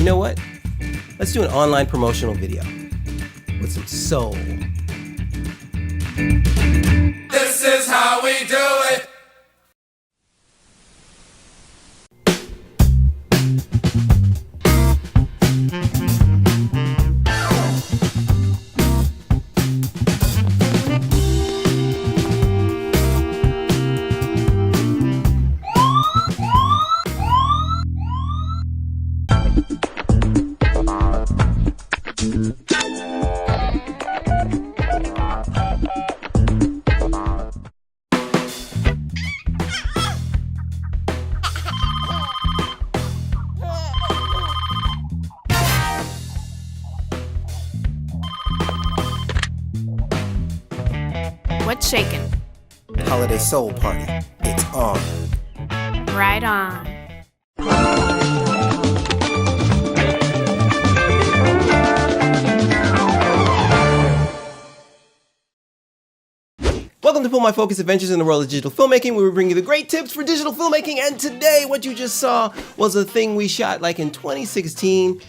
know what? Let's do an online promotional video with some soul. This is how we do it. What's shaking? Holiday Soul Party. It's on. Right on. Welcome to Pull My Focus Adventures in the World of Digital Filmmaking, where we bring you the great tips for digital filmmaking. And today, what you just saw was a thing we shot like in 2016,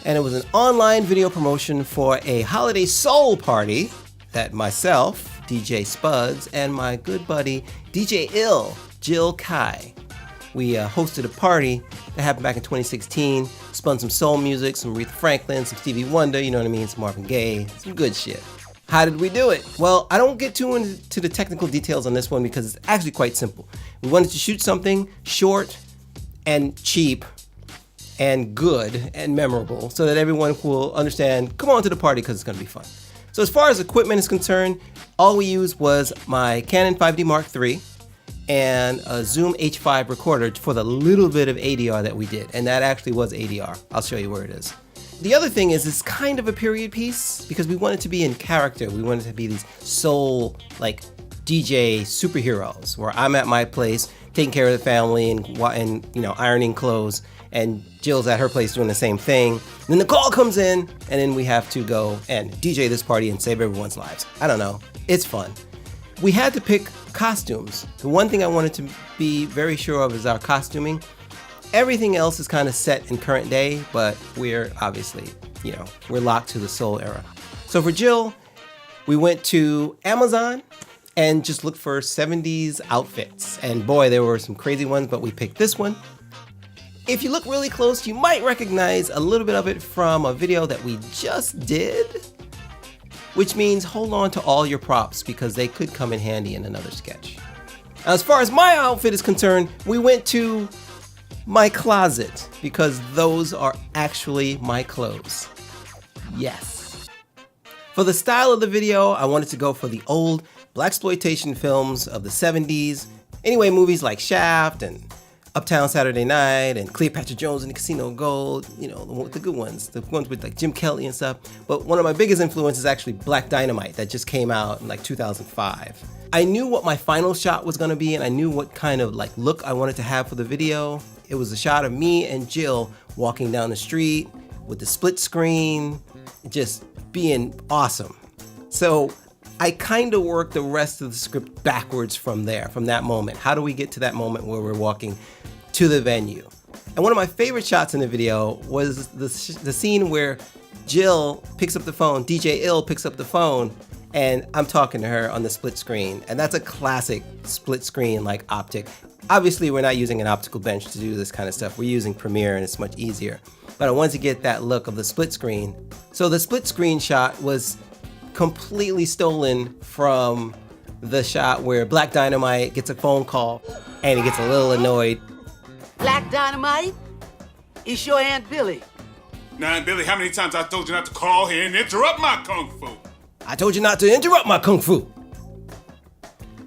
and it was an online video promotion for a holiday soul party that myself, DJ Spuds, and my good buddy DJ Jill Kai. We hosted a party that happened back in 2016, spun some soul music, some Aretha Franklin, some Stevie Wonder, you know what I mean, some Marvin Gaye, some good shit. How did we do it? Well, I don't get too into the technical details on this one because it's actually quite simple. We wanted to shoot something short and cheap and good and memorable so that everyone will understand, come on to the party because it's going to be fun. So as far as equipment is concerned, all we used was my Canon 5D Mark III and a Zoom H5 recorder for the little bit of ADR that we did. And that actually was ADR. I'll show you where it is. The other thing is it's kind of a period piece because we wanted to be in character. We wanted to be these soul, like DJ superheroes where I'm at my place taking care of the family and you know, ironing clothes, and Jill's at her place doing the same thing. And then the call comes in, and then we have to go and DJ this party and save everyone's lives. I don't know. It's fun. We had to pick costumes. The one thing I wanted to be very sure of is our costuming. Everything else is kind of set in current day, but we're obviously, you know, we're locked to the soul era. So for Jill, we went to Amazon and just looked for 70s outfits. And boy, there were some crazy ones, but we picked this one. If you look really close, you might recognize a little bit of it from a video that we just did, which means hold on to all your props because they could come in handy in another sketch. Now, as far as my outfit is concerned, we went to my closet because those are actually my clothes. Yes. For the style of the video, I wanted to go for the old blaxploitation films of the 70s. Anyway, movies like Shaft and Uptown Saturday Night and Cleopatra Jones and the Casino Gold, you know, the good ones, the ones with like Jim Kelly and stuff. But one of my biggest influences is actually Black Dynamite that just came out in like 2005. I knew what my final shot was gonna be and I knew what kind of like look I wanted to have for the video. It was a shot of me and Jill walking down the street with the split screen, just being awesome. So I kind of worked the rest of the script backwards from there, from that moment. How do we get to that moment where we're walking to the venue? And one of my favorite shots in the video was the scene where Jill picks up the phone, DJ picks up the phone, and I'm talking to her on the split screen. And that's a classic split screen like optic. Obviously, we're not using an optical bench to do this kind of stuff. We're using Premiere and it's much easier. But I wanted to get that look of the split screen. So the split screen shot was completely stolen from the shot where Black Dynamite gets a phone call and he gets a little annoyed. Black Dynamite? It's your Aunt Billy. Now, Aunt Billy, how many times I told you not to call here and interrupt my kung fu? I told you not to interrupt my kung fu.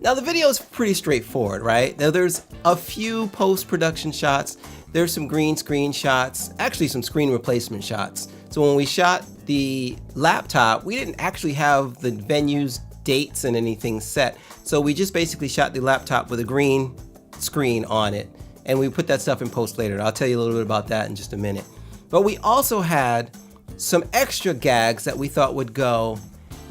Now the video is pretty straightforward, right? Now there's a few post-production shots. There's some green screen shots, actually some screen replacement shots. So when we shot the laptop, we didn't actually have the venue's dates and anything set. So we just basically shot the laptop with a green screen on it. And we put that stuff in post later. I'll tell you a little bit about that in just a minute. But we also had some extra gags that we thought would go.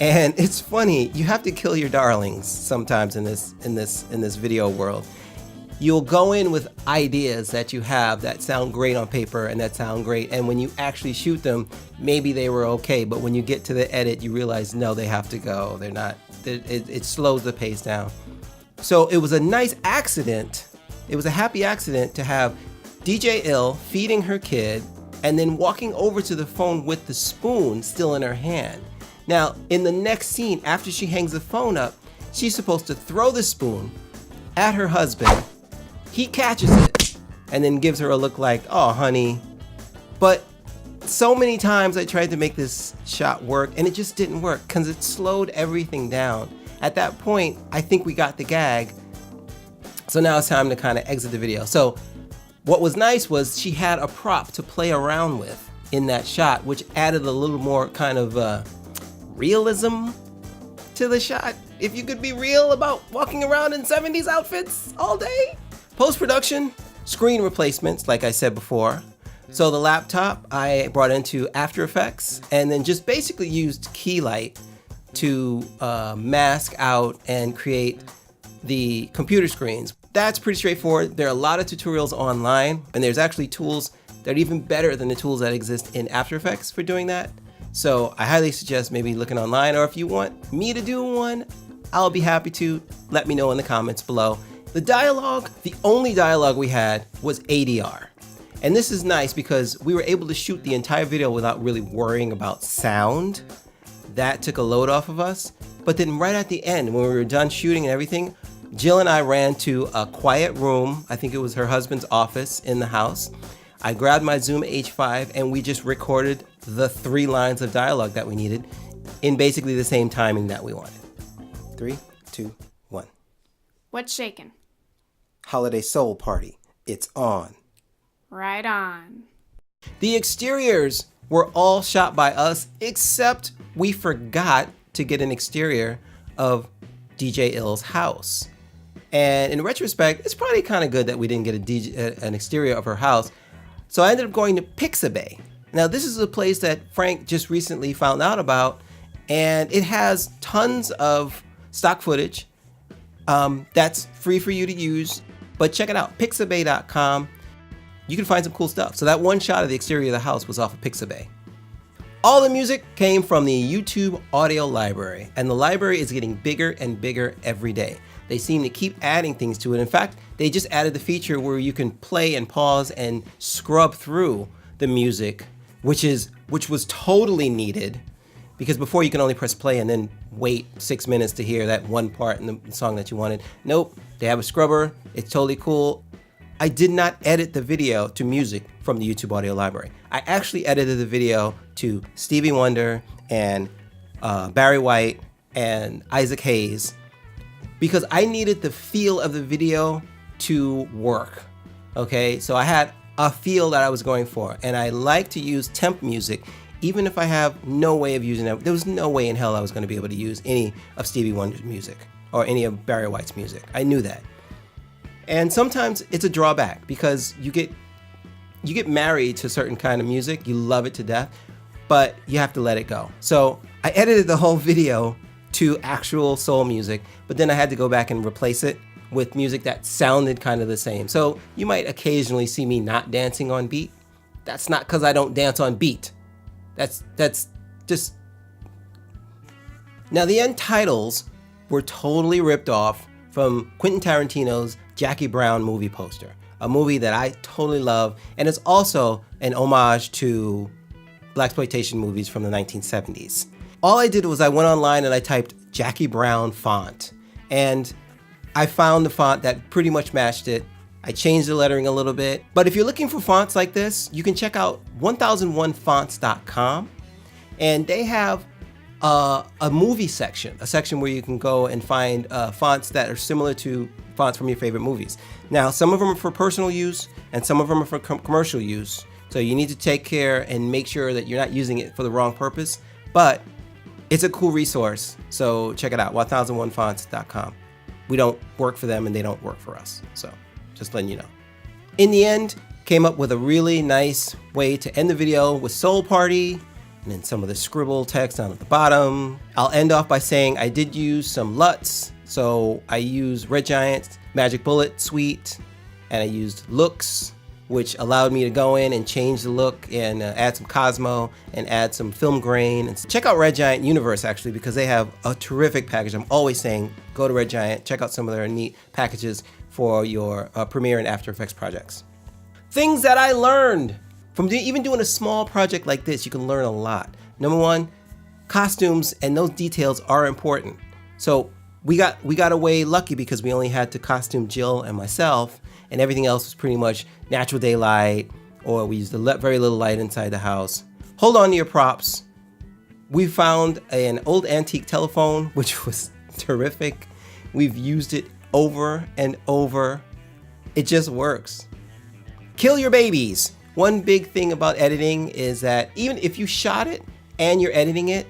And it's funny, you have to kill your darlings sometimes in this video world. you'll go in with ideas that you have that sound great on paper and that sound great, and when you actually shoot them, maybe they were okay, but when you get to the edit, you realize, no, they have to go. They're not, it slows the pace down. So it was a nice accident. It was a happy accident to have DJ Ill feeding her kid and then walking over to the phone with the spoon still in her hand. Now, in the next scene, after she hangs the phone up, she's supposed to throw the spoon at her husband. He catches it and then gives her a look like, oh, honey. But so many times I tried to make this shot work and it just didn't work because it slowed everything down. At that point, I think we got the gag. So now it's time to kind of exit the video. So what was nice was she had a prop to play around with in that shot, which added a little more kind of realism to the shot. If you could be real about walking around in 70s outfits all day. Post-production, screen replacements, like I said before. So the laptop I brought into After Effects and then just basically used key light to mask out and create the computer screens. That's pretty straightforward. There are a lot of tutorials online, and there's actually tools that are even better than the tools that exist in After Effects for doing that. So I highly suggest maybe looking online, or if you want me to do one, I'll be happy to. Let me know in the comments below. The dialogue, the only dialogue we had was ADR. And this is nice because we were able to shoot the entire video without really worrying about sound. That took a load off of us. But then right at the end, when we were done shooting and everything, Jill and I ran to a quiet room. I think it was her husband's office in the house. I grabbed my Zoom H5 and we just recorded the 3 lines of dialogue that we needed in basically the same timing that we wanted. 3, 2, 1. What's shaking? Holiday Soul Party. It's on. Right on. The exteriors were all shot by us, except we forgot to get an exterior of DJ Ill's house. And in retrospect, it's probably kind of good that we didn't get an exterior of her house. So I ended up going to Pixabay. Now this is a place that Frank just recently found out about, and it has tons of stock footage that's free for you to use. But check it out, pixabay.com. You can find some cool stuff. So that one shot of the exterior of the house was off of Pixabay. All the music came from the YouTube audio library, and the library is getting bigger and bigger every day. They seem to keep adding things to it. In fact, they just added the feature where you can play and pause and scrub through the music, which was totally needed, because before you can only press play and then wait 6 minutes to hear that one part in the song that you wanted. Nope, they have a scrubber. It's totally cool. I did not edit the video to music from the YouTube audio library. I actually edited the video to Stevie Wonder and Barry White and Isaac Hayes because I needed the feel of the video to work. Okay, so I had a feel that I was going for, and I like to use temp music even if I have no way of using it. There was no way in hell I was going to be able to use any of Stevie Wonder's music or any of Barry White's music. I knew that. And sometimes it's a drawback because you get married to a certain kind of music, you love it to death, but you have to let it go. So I edited the whole video to actual soul music, but then I had to go back and replace it with music that sounded kind of the same. So you might occasionally see me not dancing on beat. That's not because I don't dance on beat. That's just... Now the end titles were totally ripped off from Quentin Tarantino's Jackie Brown movie poster, a movie that I totally love, and it's also an homage to blaxploitation movies from the 1970s. All I did was I went online and I typed Jackie Brown font, and I found the font that pretty much matched it. I changed the lettering a little bit, but if you're looking for fonts like this, you can check out 1001fonts.com, and they have a movie section, a section where you can go and find fonts that are similar to fonts from your favorite movies. Now, some of them are for personal use and some of them are for commercial use. So you need to take care and make sure that you're not using it for the wrong purpose, but it's a cool resource. So check it out, 1001fonts.com. We don't work for them and they don't work for us. So just letting you know. In the end, came up with a really nice way to end the video with Soul Party, and then some of the scribble text down at the bottom. I'll end off by saying I did use some LUTs. So I use Red Giant Magic Bullet suite, and I used Looks, which allowed me to go in and change the look and add some Cosmo and add some film grain. And check out Red Giant Universe, actually, because they have a terrific package. I'm always saying, go to Red Giant, check out some of their neat packages for your Premiere and After Effects projects. Things that I learned from even doing a small project like this. You can learn a lot. Number one, costumes and those details are important. So we got away lucky because we only had to costume Jill and myself, and everything else was pretty much natural daylight, or we used very little light inside the house. Hold on to your props. We found an old antique telephone, which was terrific. We've used it over and over. It just works. Kill your babies. One big thing about editing is that even if you shot it and you're editing it,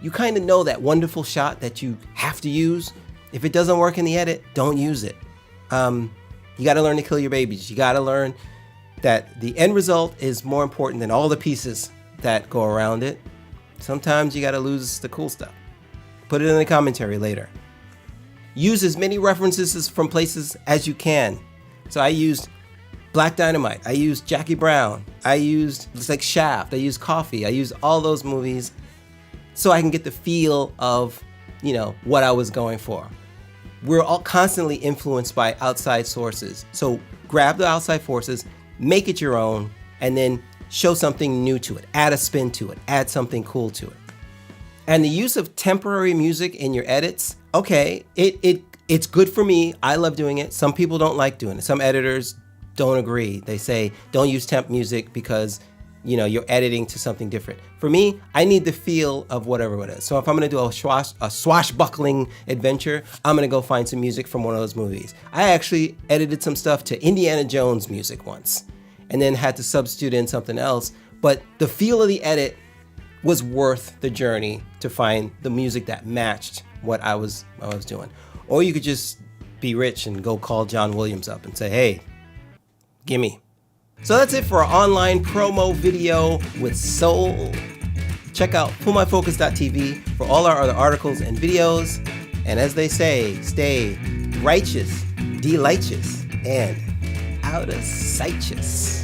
you kind of know that wonderful shot that you have to use. If it doesn't work in the edit, don't use it. You got to learn to kill your babies. You got to learn that the end result is more important than all the pieces that go around it. Sometimes you got to lose the cool stuff. Put it in the commentary later. Use as many references from places as you can. So I used Black Dynamite. I used Jackie Brown. I used Shaft. I used Coffee. I used all those movies so I can get the feel of, what I was going for. We're all constantly influenced by outside sources. So grab the outside forces, make it your own, and then show something new to it. Add a spin to it. Add something cool to it. And the use of temporary music in your edits, okay, it's good for me. I love doing it. Some people don't like doing it. Some editors don't agree. They say, don't use temp music because you're editing to something different. For me, I need the feel of whatever it is. So if I'm gonna do a swashbuckling adventure, I'm gonna go find some music from one of those movies. I actually edited some stuff to Indiana Jones music once, and then had to substitute in something else. But the feel of the edit was worth the journey to find the music that matched what I was doing. Or you could just be rich and go call John Williams up and say, hey, gimme. So that's it for our online promo video with soul. Check out pullmyfocus.tv for all our other articles and videos. And as they say, stay righteous, delightous, and out of sightous.